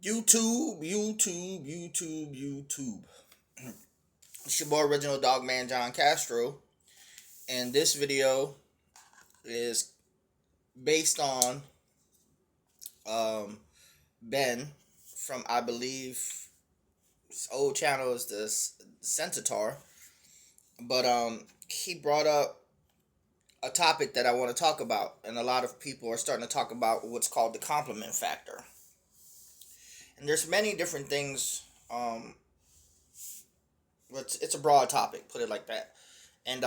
YouTube. It's your boy Original Dog Man John Castro, and this video is based on um, Ben from, I believe, his old channel is the Centaur, but he brought up a topic that I want to talk about, and a lot of people are starting to talk about what's called the compliment factor. And there's many different things. It's a broad topic, put it like that. And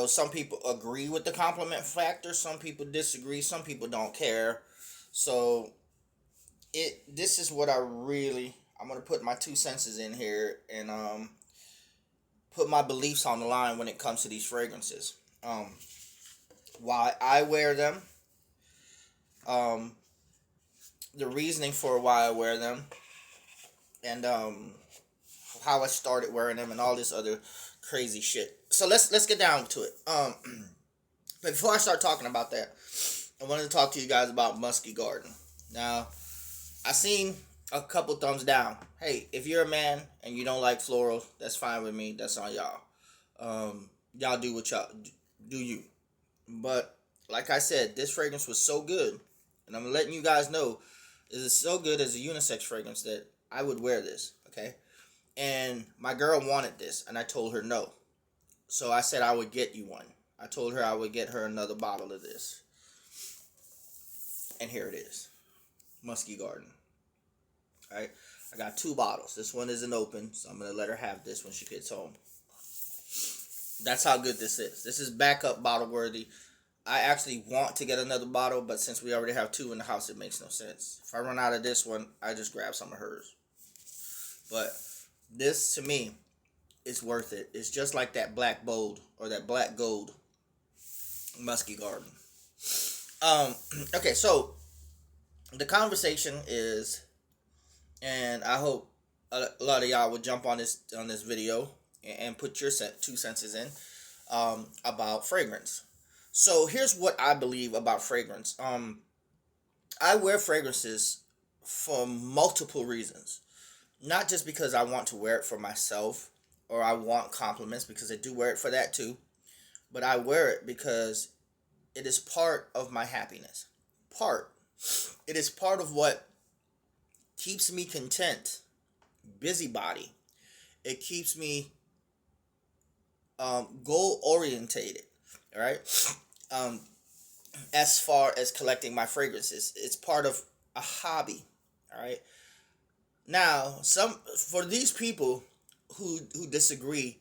some people agree with the compliment factor, some people disagree, some people don't care. So this is what I'm gonna put my 2 cents in here, and put my beliefs on the line when it comes to these fragrances. Why I wear them, um, the reasoning for why I wear them, and how I started wearing them, and all this other crazy shit. So let's get down to it. But before I start talking about that, I wanted to talk to you guys about Muskie Garden. Now, I seen a couple thumbs down. Hey, if you're a man and you don't like floral, that's fine with me. That's on y'all. Y'all do what y'all do you. But like I said, this fragrance was so good, and I'm letting you guys know, it is so good as a unisex fragrance that I would wear this. Okay. And my girl wanted this, and I told her no. So I said I would get you one. I told her I would get her another bottle of this. And here it is. Muskie Garden. Alright? I got 2 bottles. This one isn't open, so I'm going to let her have this when she gets home. That's how good this is. This is backup bottle worthy. I actually want to get another bottle, but since we already have 2 in the house, it makes no sense. If I run out of this one, I just grab some of hers. But this, to me, is worth it. It's just like that black bold, or that black gold Muskie Garden. Okay, so the conversation is, and I hope a lot of y'all would jump on this video and put your 2 cents in, about fragrance. So here's what I believe about fragrance. I wear fragrances for multiple reasons. Not just because I want to wear it for myself, or I want compliments, because I do wear it for that too. But I wear it because it is part of my happiness. It is part of what keeps me content. Busybody. It keeps me goal orientated. All right. As far as collecting my fragrances, it's part of a hobby. All right. Now, for these people who disagree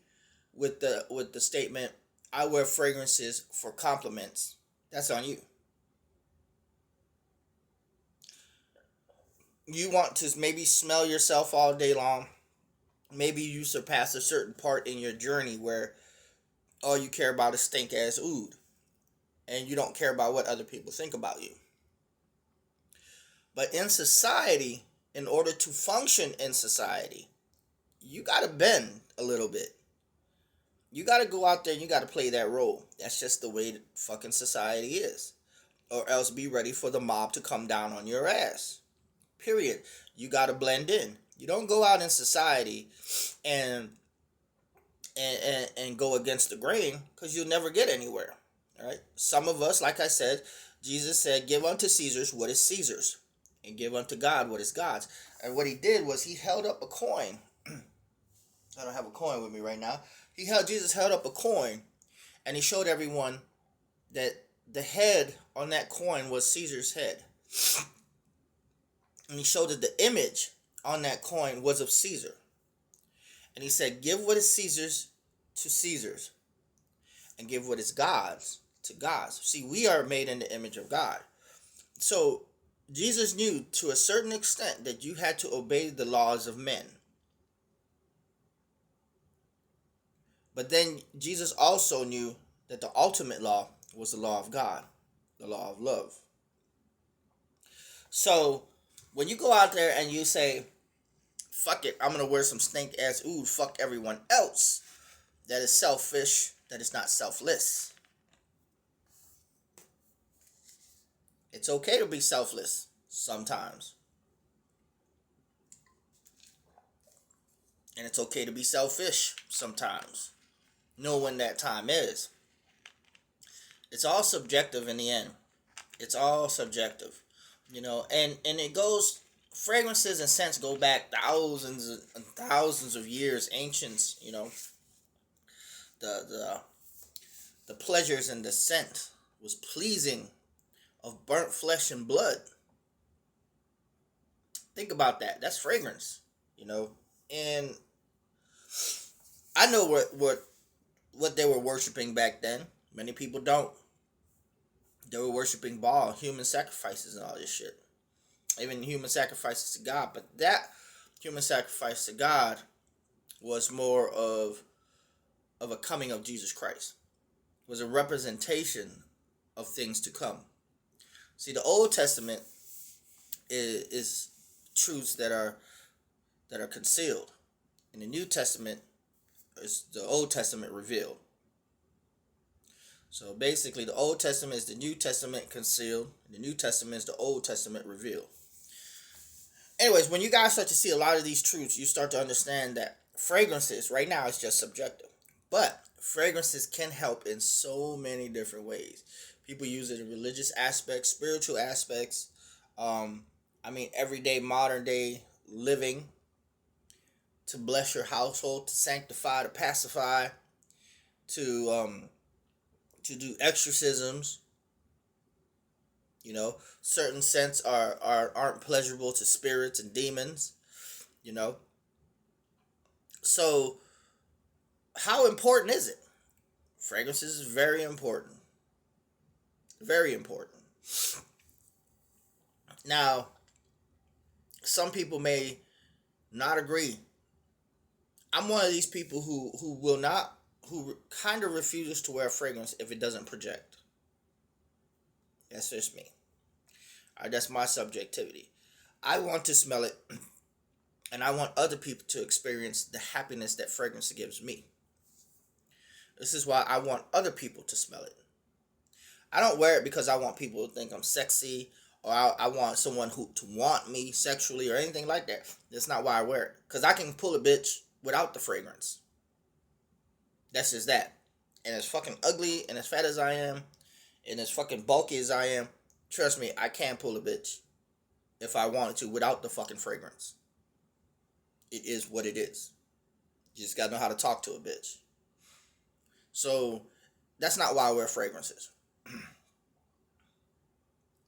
with the statement, I wear fragrances for compliments, that's on you. You want to maybe smell yourself all day long. Maybe you surpass a certain part in your journey where all you care about is stink ass oud, and you don't care about what other people think about you. But in society, in order to function in society, you gotta bend a little bit. You gotta go out there and you gotta play that role. That's just the way fucking society is. Or else be ready for the mob to come down on your ass. Period. You gotta blend in. You don't go out in society and go against the grain, because you'll never get anywhere. All right. Some of us, like I said, Jesus said, "Give unto Caesar's what is Caesar's, and give unto God what is God's." And what he did was he held up a coin. I don't have a coin with me right now. Jesus held up a coin, and he showed everyone that the head on that coin was Caesar's head. And he showed that the image on that coin was of Caesar. And he said, "Give what is Caesar's to Caesar's, and give what is God's to God's." See, we are made in the image of God. So Jesus knew to a certain extent that you had to obey the laws of men. But then Jesus also knew that the ultimate law was the law of God, the law of love. So when you go out there and you say, "Fuck it, I'm going to wear some stink ass oud, fuck everyone else," that is selfish, that is not selfless. It's okay to be selfless sometimes. And it's okay to be selfish sometimes. Know when that time is. It's all subjective in the end. It's all subjective. And it goes, fragrances and scents go back thousands and thousands of years, ancients, the the pleasures in the scent was pleasing of burnt flesh and blood. Think about that. That's fragrance, And I know what they were worshiping back then. Many people don't. They were worshiping Baal, human sacrifices, and all this shit. Even human sacrifices to God. But that human sacrifice to God was more of a coming of Jesus Christ. It was a representation of things to come. See, the Old Testament is truths that are concealed. In the New Testament is the Old Testament revealed. So basically, the Old Testament is the New Testament concealed, and the New Testament is the Old Testament revealed. Anyways, when you guys start to see a lot of these truths, you start to understand that fragrances, right now, it's just subjective. But fragrances can help in so many different ways. People use it in religious aspects, spiritual aspects, everyday, modern day living, to bless your household, to sanctify, to pacify, to do exorcisms. Certain scents aren't pleasurable to spirits and demons. So how important is it? Fragrances is very important. Very important. Now, some people may not agree. I'm one of these people who kind of refuses to wear fragrance if it doesn't project. That's just me. That's my subjectivity. I want to smell it, and I want other people to experience the happiness that fragrance gives me. This is why I want other people to smell it. I don't wear it because I want people to think I'm sexy, or I want someone to want me sexually or anything like that. That's not why I wear it. Because I can pull a bitch without the fragrance. That's just that. And as fucking ugly and as fat as I am, and as fucking bulky as I am, trust me, I can pull a bitch if I wanted to without the fucking fragrance. It is what it is. You just gotta know how to talk to a bitch. So that's not why I wear fragrances.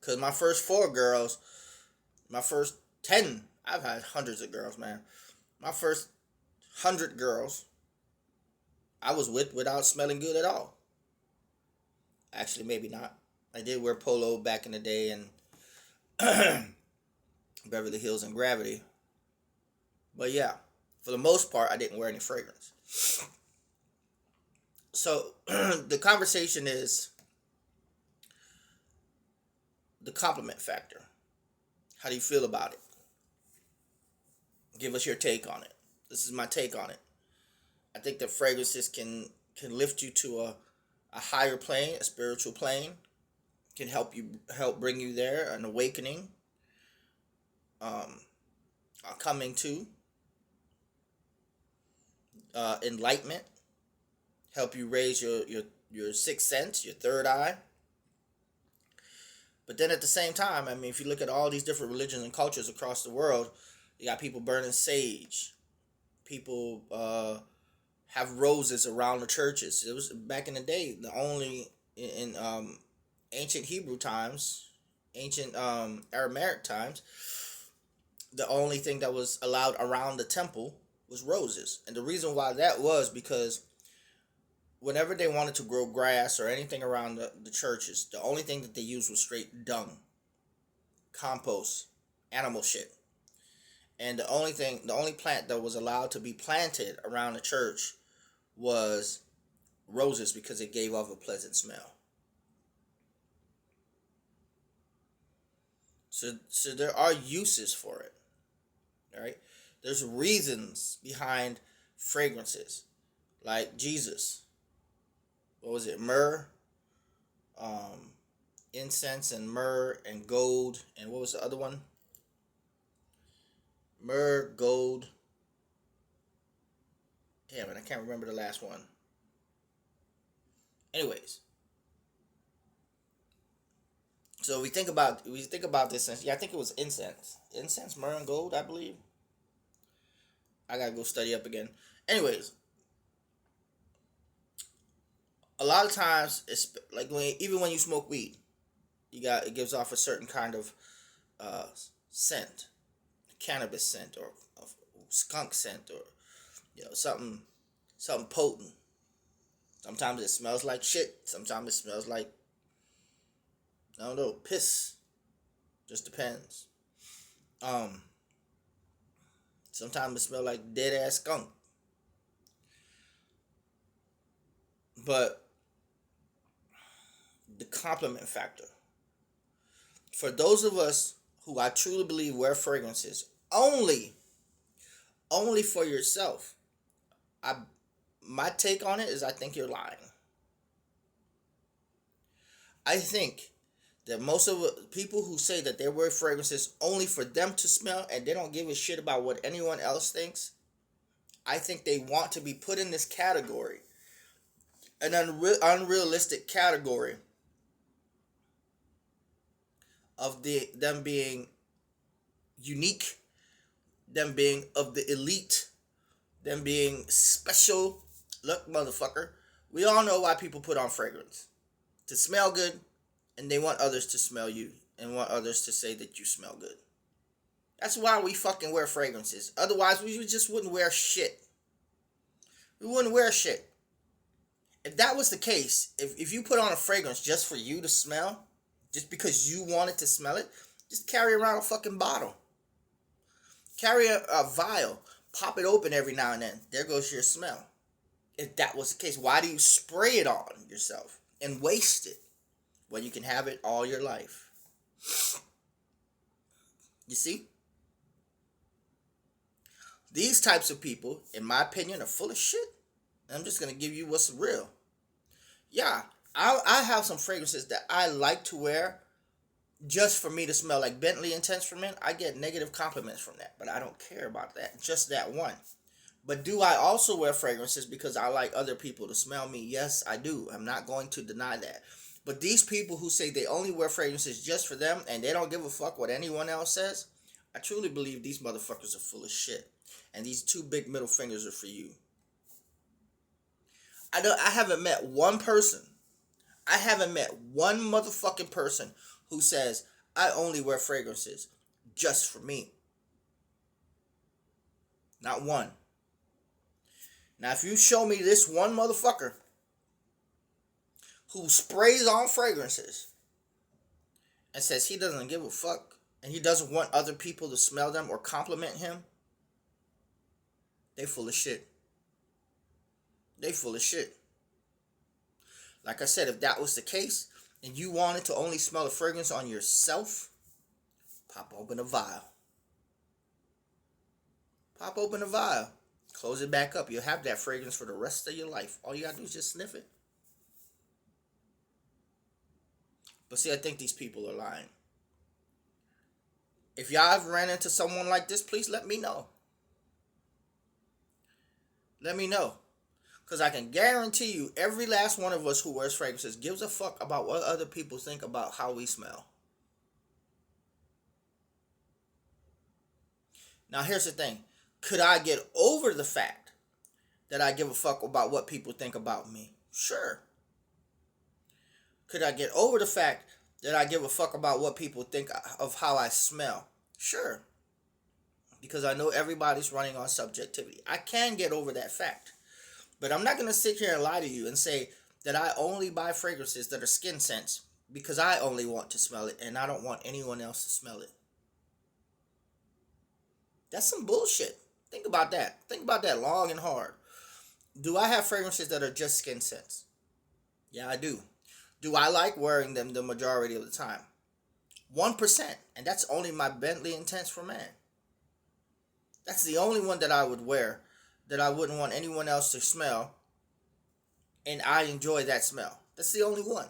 Because my first 4 girls, my first 10, I've had hundreds of girls, man. My first 100 girls, I was without smelling good at all. Actually, maybe not. I did wear polo back in the day and Beverly Hills and Gravity. But yeah, for the most part, I didn't wear any fragrance. So the conversation is the compliment factor. How do you feel about it? Give us your take on it. This is my take on it. I think that fragrances can lift you to a higher plane, a spiritual plane. Can help bring you there, an awakening, a coming to, enlightenment. Help you raise your sixth sense, your third eye. But then at the same time, if you look at all these different religions and cultures across the world, you got people burning sage. People have roses around the churches. It was back in the day, the only in ancient Hebrew times, ancient Aramaic times, the only thing that was allowed around the temple was roses. And the reason why that was because whenever they wanted to grow grass or anything around the churches, the only thing that they used was straight dung, compost, animal shit. And the only plant that was allowed to be planted around the church was roses because it gave off a pleasant smell. So there are uses for it. All right? There's reasons behind fragrances. Like Jesus. What was it? Myrrh, incense and myrrh and gold. And what was the other one? Myrrh, gold, Damn it, I can't remember the last one. Anyways, so we think about this. Yeah, I think it was incense, myrrh and gold, I believe. I gotta go study up again. Anyways, a lot of times it's like even when you smoke weed, it gives off a certain kind of uh, scent, cannabis scent or skunk scent or something potent. Sometimes it smells like shit. Sometimes it smells like, I don't know, piss. Just depends. Um, Sometimes it smells like dead ass skunk. But the compliment factor for those of us who I truly believe wear fragrances only for yourself. I My take on it is I think you're lying. I think that most of the people who say that they wear fragrances only for them to smell and they don't give a shit about what anyone else thinks, I think they want to be put in this category, an unrealistic category of them being unique, them being of the elite, them being special. Look, motherfucker, we all know why people put on fragrance. To smell good, and they want others to smell you, and want others to say that you smell good. That's why we fucking wear fragrances. Otherwise, we just wouldn't wear shit. We wouldn't wear shit. If that was the case, if you put on a fragrance just for you to smell, just because you wanted to smell it, just carry around a fucking bottle. Carry a vial. Pop it open every now and then. There goes your smell. If that was the case, why do you spray it on yourself and waste it when you can have it all your life? You see? These types of people, in my opinion, are full of shit. I'm just going to give you what's real. Yeah, I have some fragrances that I like to wear just for me to smell. Like Bentley Intense for Men, I get negative compliments from that, but I don't care about that. Just that one. But do I also wear fragrances because I like other people to smell me? Yes, I do. I'm not going to deny that. But these people who say they only wear fragrances just for them and they don't give a fuck what anyone else says, I truly believe these motherfuckers are full of shit. And these two big middle fingers are for you. I haven't met one person. I haven't met one motherfucking person who says, I only wear fragrances just for me. Not one. Now, if you show me this one motherfucker who sprays on fragrances and says he doesn't give a fuck and he doesn't want other people to smell them or compliment him, they full of shit. They full of shit. Like I said, if that was the case and you wanted to only smell a fragrance on yourself, pop open a vial. Pop open a vial. Close it back up. You'll have that fragrance for the rest of your life. All you gotta do is just sniff it. But see, I think these people are lying. If y'all have ran into someone like this, please let me know. Let me know. Because I can guarantee you, every last one of us who wears fragrances gives a fuck about what other people think about how we smell. Now, here's the thing. Could I get over the fact that I give a fuck about what people think about me? Sure. Could I get over the fact that I give a fuck about what people think of how I smell? Sure. Because I know everybody's running on subjectivity. I can get over that fact. But I'm not going to sit here and lie to you and say that I only buy fragrances that are skin scents because I only want to smell it and I don't want anyone else to smell it. That's some bullshit. Think about that. Think about that long and hard. Do I have fragrances that are just skin scents? Yeah, I do. Do I like wearing them the majority of the time? 1%. And that's only my Bentley Intense for Men. That's the only one that I would wear that I wouldn't want anyone else to smell. And I enjoy that smell. That's the only one.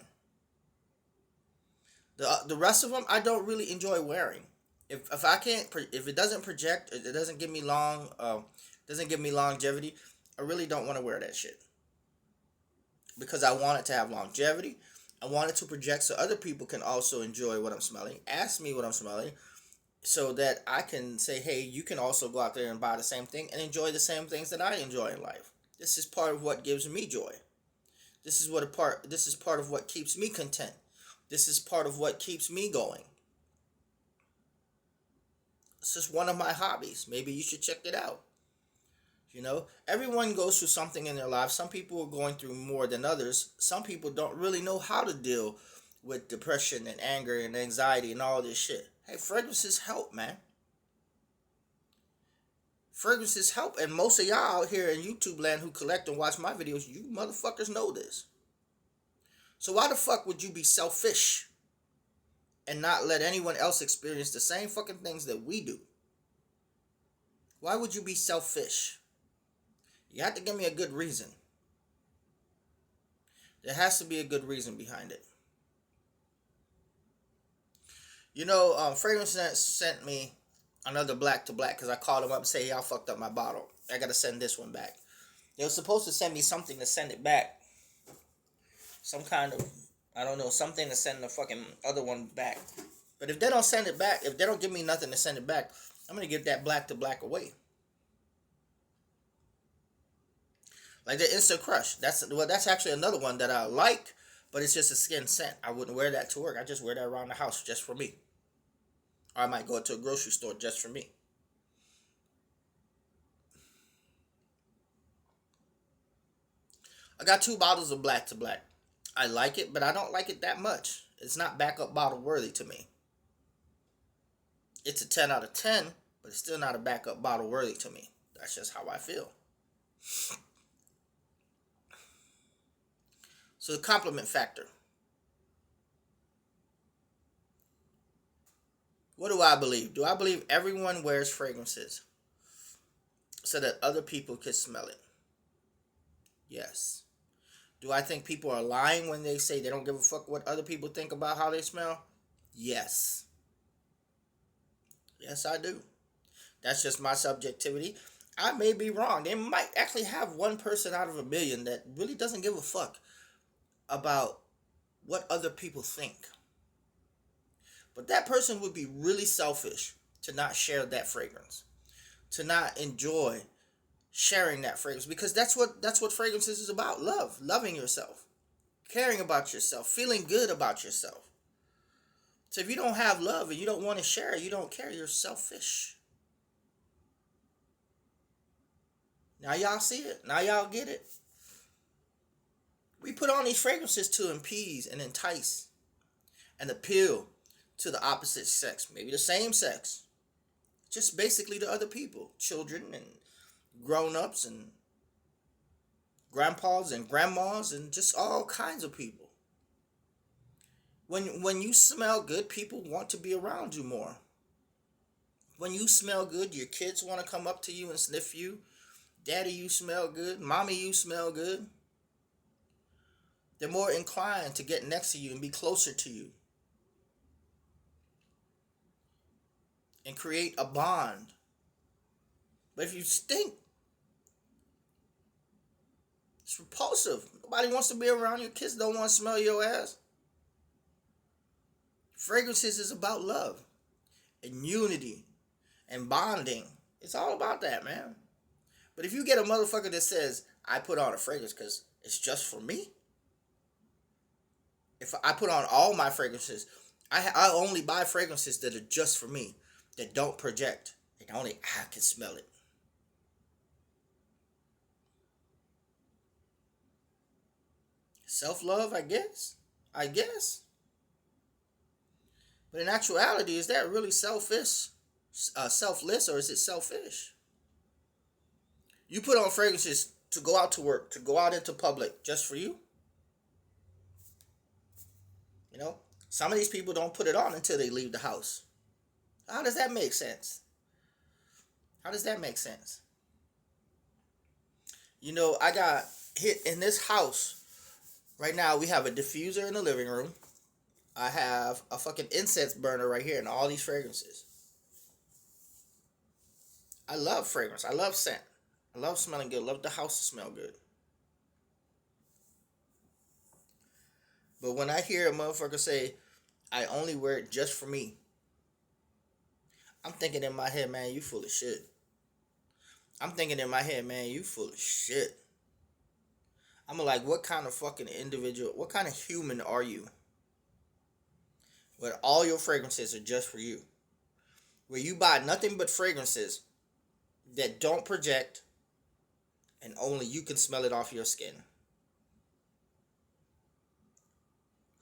The rest of them I don't really enjoy wearing. If it doesn't project, it doesn't give me longevity. I really don't want to wear that shit. Because I want it to have longevity. I want it to project so other people can also enjoy what I'm smelling. Ask me what I'm smelling so that I can say, hey, you can also go out there and buy the same thing and enjoy the same things that I enjoy in life. This is part of what gives me joy. This is part of what keeps me content. This is part of what keeps me going. It's just one of my hobbies. Maybe you should check it out. You know, everyone goes through something in their life. Some people are going through more than others. Some people don't really know how to deal with depression and anger and anxiety and all this shit. Hey, fragrances help, man. Fragrances help. And most of y'all out here in YouTube land who collect and watch my videos, you motherfuckers know this. So why the fuck would you be selfish and not let anyone else experience the same fucking things that we do? Why would you be selfish? You have to give me a good reason. There has to be a good reason behind it. You know, Fragrance sent me another black to black because I called them up and said, hey, y'all fucked up my bottle. I got to send this one back. They were supposed to send me something to send it back. Some kind of, I don't know, something to send the fucking other one back. But if they don't send it back, if they don't give me nothing to send it back, I'm going to give that black to black away. Like the Instant Crush. That's actually another one that I like, but it's just a skin scent. I wouldn't wear that to work. I just wear that around the house just for me. Or I might go to a grocery store just for me. I got 2 bottles of black to black. I like it, but I don't like it that much. It's not backup bottle worthy to me. It's a 10 out of 10, but it's still not a backup bottle worthy to me. That's just how I feel. So the compliment factor. What do I believe? Do I believe everyone wears fragrances so that other people can smell it? Yes. Do I think people are lying when they say they don't give a fuck what other people think about how they smell? Yes. Yes, I do. That's just my subjectivity. I may be wrong. They might actually have one person out of a million that really doesn't give a fuck about what other people think. But that person would be really selfish to not share that fragrance, to not enjoy sharing that fragrance, because that's what fragrances is about. Loving yourself, caring about yourself, feeling good about yourself. So if you don't have love and you don't want to share it, you don't care, you're selfish. Now y'all see it. Now y'all get it. We put on these fragrances to appease and entice and appeal to the opposite sex, maybe the same sex, just basically to other people, children and grown-ups and grandpas and grandmas and just all kinds of people. When you smell good, people want to be around you more. When you smell good, your kids want to come up to you and sniff you. Daddy, you smell good. Mommy, you smell good. They're more inclined to get next to you and be closer to you and create a bond. But if you stink, it's repulsive. Nobody wants to be around you. Kids don't want to smell your ass. Fragrances is about love and unity and bonding. It's all about that, man. But if you get a motherfucker that says, I put on a fragrance because it's just for me. If I put on all my fragrances, I only buy fragrances that are just for me, that don't project, and only I can smell it. Self-love, I guess. But in actuality, is that really selfish, selfless, or is it selfish? You put on fragrances to go out to work, to go out into public, just for you? You know, some of these people don't put it on until they leave the house. How does that make sense? How does that make sense? You know, I got hit in this house. Right now, we have a diffuser in the living room. I have a fucking incense burner right here and all these fragrances. I love fragrance. I love scent. I love smelling good. Love the house to smell good. But when I hear a motherfucker say, I only wear it just for me, I'm thinking in my head, man, you full of shit. I'm thinking in my head, man, you full of shit. I'm like, what kind of fucking individual, what kind of human are you? Where all your fragrances are just for you. Where you buy nothing but fragrances that don't project and only you can smell it off your skin.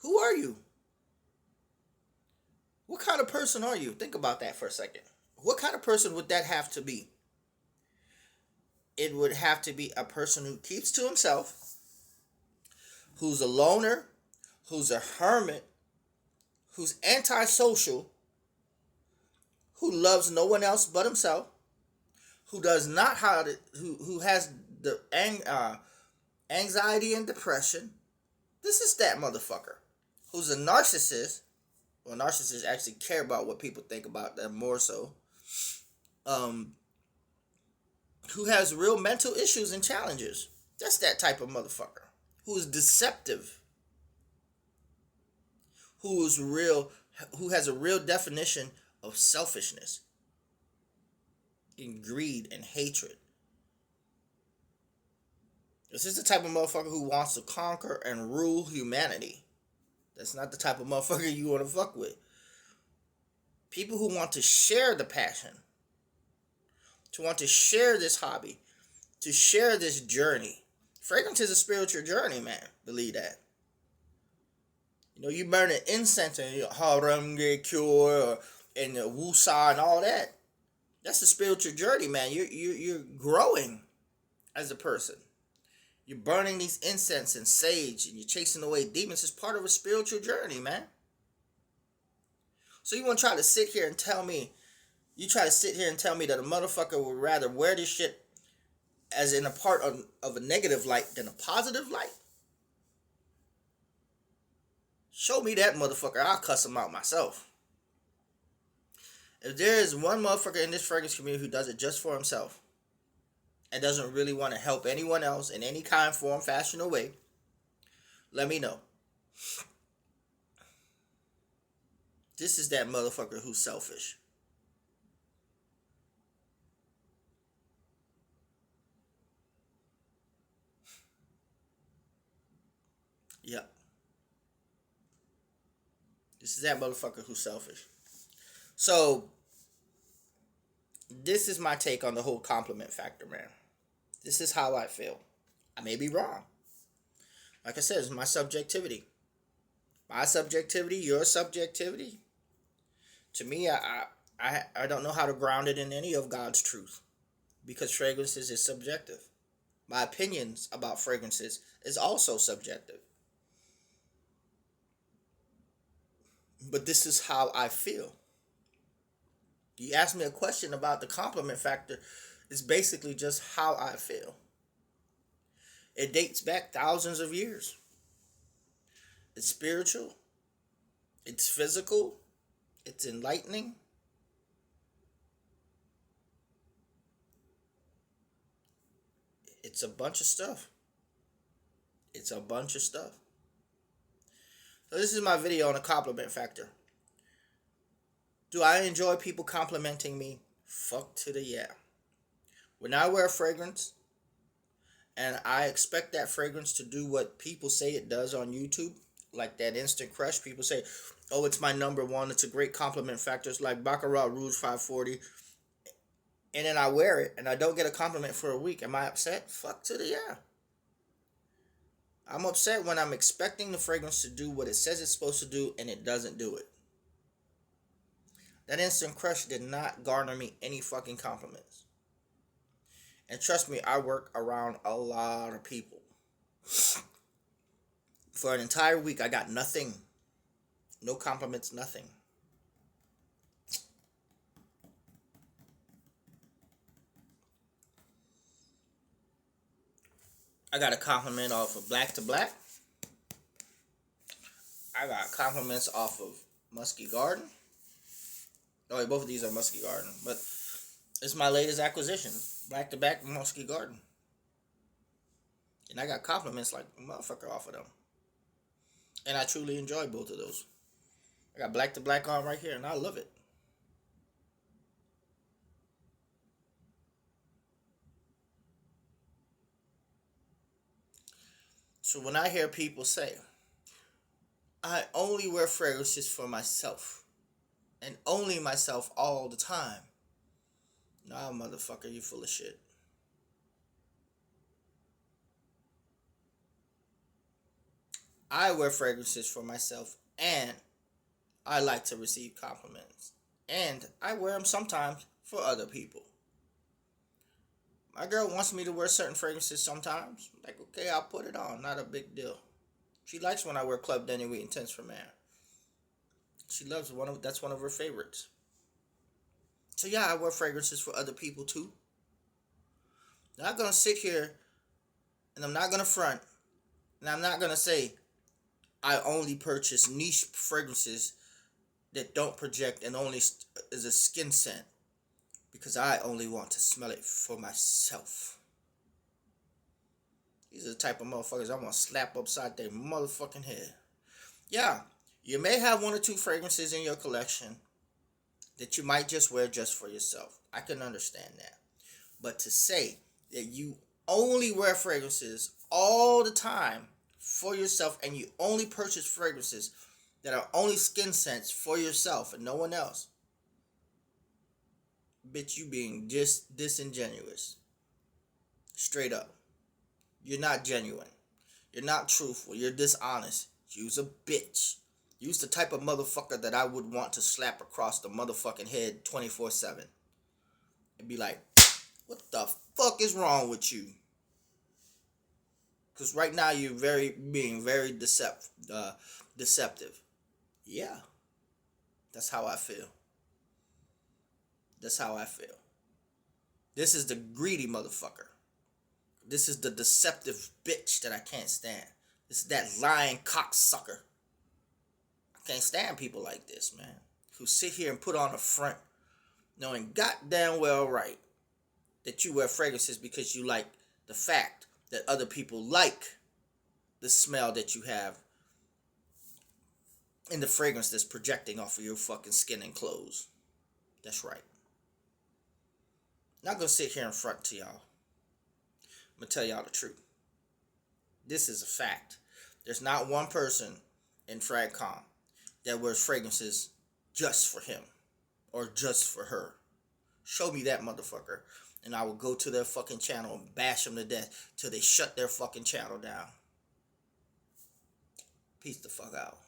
Who are you? What kind of person are you? Think about that for a second. What kind of person would that have to be? It would have to be a person who keeps to himself, who's a loner, who's a hermit, who's antisocial, who loves no one else but himself, who does not have who has the anxiety and depression. This is that motherfucker who's a narcissist. Well, narcissists actually care about what people think about them more so. Who has real mental issues and challenges. That's that type of motherfucker. Who is deceptive. Who has a real definition of selfishness. And greed and hatred. This is the type of motherfucker who wants to conquer and rule humanity. That's not the type of motherfucker you want to fuck with. People who want to share the passion, to want to share this hobby, to share this journey. Fragrance is a spiritual journey, man. Believe that. You know, you burn an incense and Haramge Cure and the Wusa and all that. That's a spiritual journey, man. You're growing as a person. You're burning these incense and sage and you're chasing away demons. It's part of a spiritual journey, man. So you want to try to sit here and tell me, that a motherfucker would rather wear this shit as in a part of a negative light than a positive light? Show me that motherfucker. I'll cuss him out myself. If there is one motherfucker in this fragrance community who does it just for himself and doesn't really want to help anyone else in any kind, form, fashion, or way, let me know. This is that motherfucker who's selfish. Yep. This is that motherfucker who's selfish. So, this is my take on the whole compliment factor, man. This is how I feel. I may be wrong. Like I said, it's my subjectivity. My subjectivity, your subjectivity. To me, I don't know how to ground it in any of God's truth. Because fragrances is subjective. My opinions about fragrances is also subjective. But this is how I feel. You asked me a question about the compliment factor. It's basically just how I feel. It dates back thousands of years. It's spiritual. It's physical. It's enlightening. It's a bunch of stuff. So this is my video on the compliment factor. Do I enjoy people complimenting me? Fuck to the yeah. When I wear a fragrance, and I expect that fragrance to do what people say it does on YouTube, like that Instant Crush, people say, oh, it's my number one, it's a great compliment factor, it's like Baccarat Rouge 540, and then I wear it, and I don't get a compliment for a week, am I upset? Fuck to the yeah. I'm upset when I'm expecting the fragrance to do what it says it's supposed to do, and it doesn't do it. That Instant Crush did not garner me any fucking compliments. And trust me, I work around a lot of people. For an entire week, I got nothing. No compliments, nothing. I got a compliment off of Black to Black. I got compliments off of Muskie Garden. Oh, both of these are Muskie Garden. But It's my latest acquisition. Back to back Muskie Garden. And I got compliments like a motherfucker off of them. And I truly enjoy both of those. I got black to black on right here, and I love it. So when I hear people say, I only wear fragrances for myself, and only myself all the time. Nah, motherfucker, you full of shit. I wear fragrances for myself, and I like to receive compliments. And I wear them sometimes for other people. My girl wants me to wear certain fragrances sometimes. Like, okay, I'll put it on. Not a big deal. She likes when I wear Club Denny Wheat Intense for Man. She loves that's one of her favorites. So yeah, I wear fragrances for other people too. I'm not gonna sit here and I'm not gonna front and I'm not gonna say I only purchase niche fragrances that don't project and only is a skin scent because I only want to smell it for myself. These are the type of motherfuckers I want to slap upside their motherfucking head. Yeah, you may have one or two fragrances in your collection that you might just wear just for yourself. I can understand that. But to say that you only wear fragrances all the time for yourself and you only purchase fragrances that are only skin scents for yourself and no one else, bitch, you being just disingenuous. Straight up. You're not genuine. You're not truthful. You're dishonest. You's a bitch. You's the type of motherfucker that I would want to slap across the motherfucking head 24/7. And be like, what the fuck is wrong with you? Because right now you're being very deceptive. Yeah, that's how I feel. That's how I feel. This is the greedy motherfucker. This is the deceptive bitch that I can't stand. This is that lying cocksucker. I can't stand people like this, man. Who sit here and put on a front knowing goddamn well right that you wear fragrances because you like the fact that other people like the smell that you have in the fragrance that's projecting off of your fucking skin and clothes. That's right. Not gonna sit here in front to y'all. I'm gonna tell y'all the truth. This is a fact. There's not one person in FragCom that wears fragrances just for him or just for her. Show me that motherfucker, and I will go to their fucking channel and bash them to death till they shut their fucking channel down. Peace the fuck out.